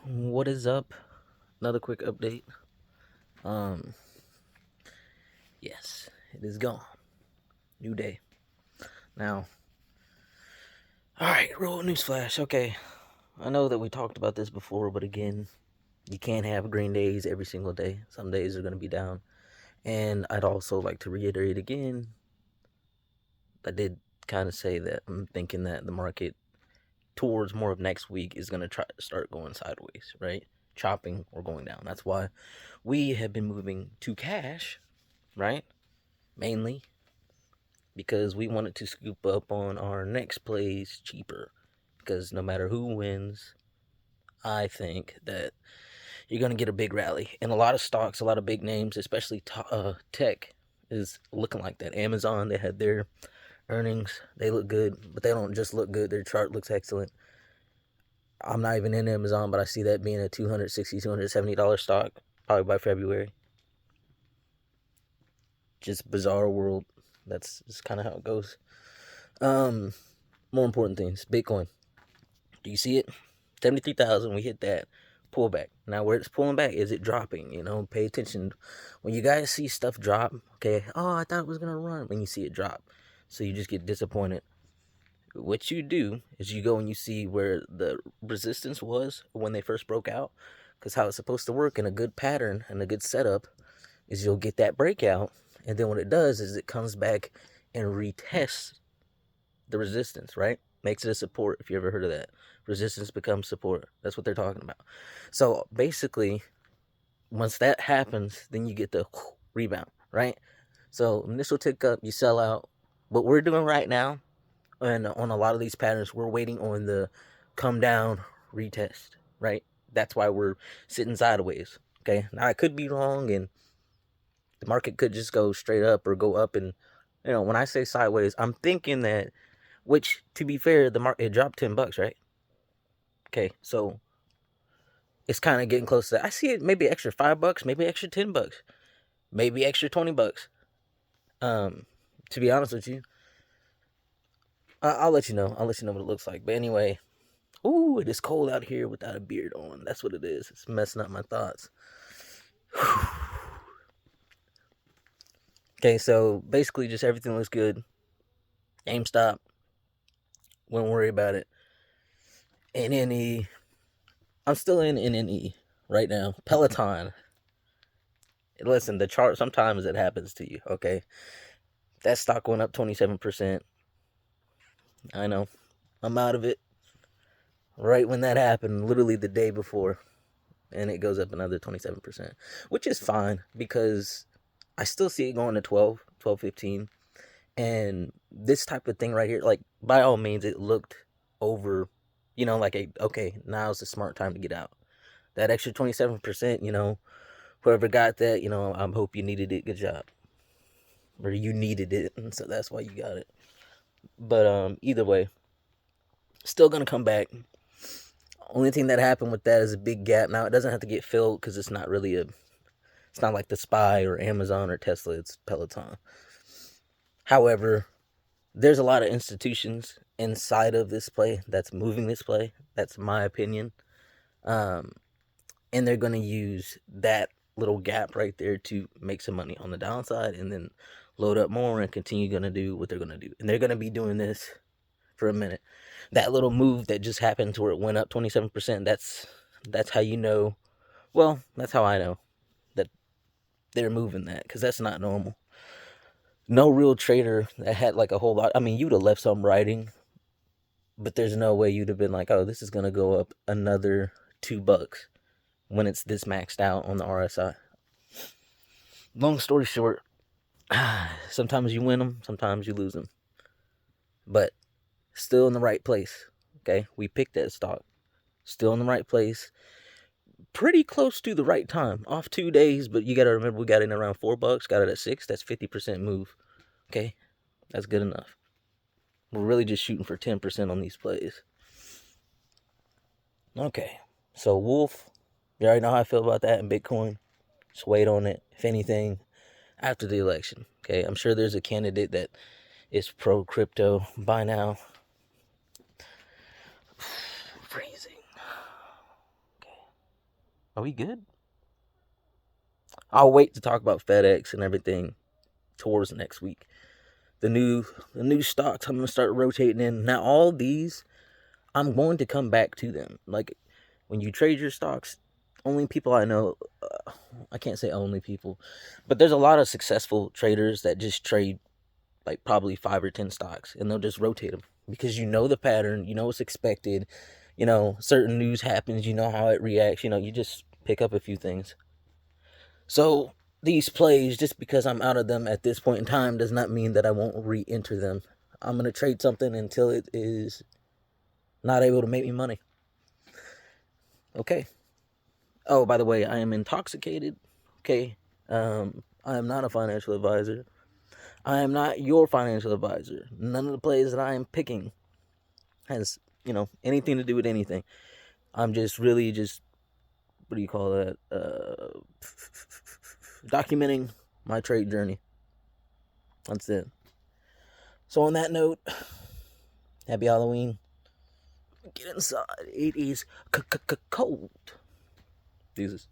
What is up? Another quick update. Um, yes, it is gone. New day. Now, alright, roll newsflash. Okay, I know that we talked about this before, but again, you can't have green days every single day. Some days are going to be down. And I'd also like to reiterate again, I did kind of say that I'm thinking that the market towards more of next week is going to try to start going sideways, right? Chopping or going down. That's why we have been moving to cash, right? Mainly because we wanted to scoop up on our next plays cheaper. Because no matter who wins, I think that you're going to get a big rally. And a lot of stocks, a lot of big names, especially tech, is looking like that. Amazon, they had their earnings. They look good, but they don't just look good. Their chart looks excellent. I'm not even in Amazon, but I see that being a $260, $270 stock probably by February. Just bizarre world. That's just kind of how it goes. More important things. Bitcoin. Do you see it? 73,000. We hit that pullback. Now, where it's pulling back, is it dropping? Pay attention. When you guys see stuff drop, okay, oh, I thought it was going to run when you see it drop. So you just get disappointed. What you do is you go and you see where the resistance was when they first broke out. Because how it's supposed to work in a good pattern and a good setup is you'll get that breakout. And then what it does is it comes back and retests the resistance, right? Makes it a support, if you ever heard of that. Resistance becomes support. That's what they're talking about. So basically, once that happens, then you get the rebound, right? So initial tick up, you sell out. What we're doing right now, and on a lot of these patterns, we're waiting on the come down retest, right? That's why we're sitting sideways. Okay. Now I could be wrong, and the market could just go straight up or go up. And when I say sideways, I'm thinking that, which, to be fair, the market, it dropped $10, right? Okay, so it's kind of getting close to that. I see it maybe extra $5, maybe extra $10, maybe extra $20. Um, to be honest with you, I'll let you know. I'll let you know what it looks like. But anyway, ooh, it is cold out here without a beard on. That's what it is. It's messing up my thoughts. Okay, so basically, just everything looks good. GameStop, wouldn't worry about it. NNE, I'm still in NNE right now. Peloton. Listen, the chart, sometimes it happens to you, okay? That stock went up 27%. I know. I'm out of it right when that happened, literally the day before. And it goes up another 27%, which is fine because I still see it going to 12, 12, 15. And this type of thing right here, like, by all means, it looked over, like, okay, now's the smart time to get out. That extra 27%, whoever got that, I hope you needed it. Good job. Or you needed it, and so that's why you got it. But either way, still gonna come back. Only thing that happened with that is a big gap. Now it doesn't have to get filled because it's not really it's not like the Spy or Amazon or Tesla. It's Peloton. However, there's a lot of institutions inside of this play that's moving this play. That's my opinion. Um, and they're gonna use that little gap right there to make some money on the downside, and then load up more and continue gonna do what they're gonna do. And they're gonna be doing this for a minute. That little move that just happened to where it went up 27%, that's how you know. Well, that's how I know that they're moving that, because that's not normal. No real trader that had like a whole lot. I mean, you'd have left some writing, but there's no way you'd have been like, oh, this is gonna go up another $2 when it's this maxed out on the RSI. Long story short, sometimes you win them, sometimes you lose them, but still in the right place. Okay, we picked that stock, still in the right place, pretty close to the right time. Off 2 days, but you got to remember we got in around $4, got it at 6. That's 50% move. Okay, that's good enough. We're really just shooting for 10% on these plays. Okay, so Wolf, you already know how I feel about that in Bitcoin. Just wait on it. If anything, after the election. Okay, I'm sure there's a candidate that is pro crypto by now. Freezing. Okay. Are we good? I'll wait to talk about FedEx and everything towards next week. The new stocks I'm gonna start rotating in. Now all these, I'm going to come back to them. Like when you trade your stocks, only people I know, I can't say only people, but there's a lot of successful traders that just trade like probably 5 or 10 stocks and they'll just rotate them because you know the pattern, you know what's expected, you know certain news happens, you know how it reacts, you know you just pick up a few things. So these plays, just because I'm out of them at this point in time, does not mean that I won't re-enter them. I'm gonna trade something until it is not able to make me money. Okay. Oh, by the way, I am intoxicated. Okay. I am not a financial advisor. I am not your financial advisor. None of the plays that I am picking has, anything to do with anything. I'm just really just, what do you call that? Documenting my trade journey. That's it. So on that note, happy Halloween. Get inside. It is cold. Jesus.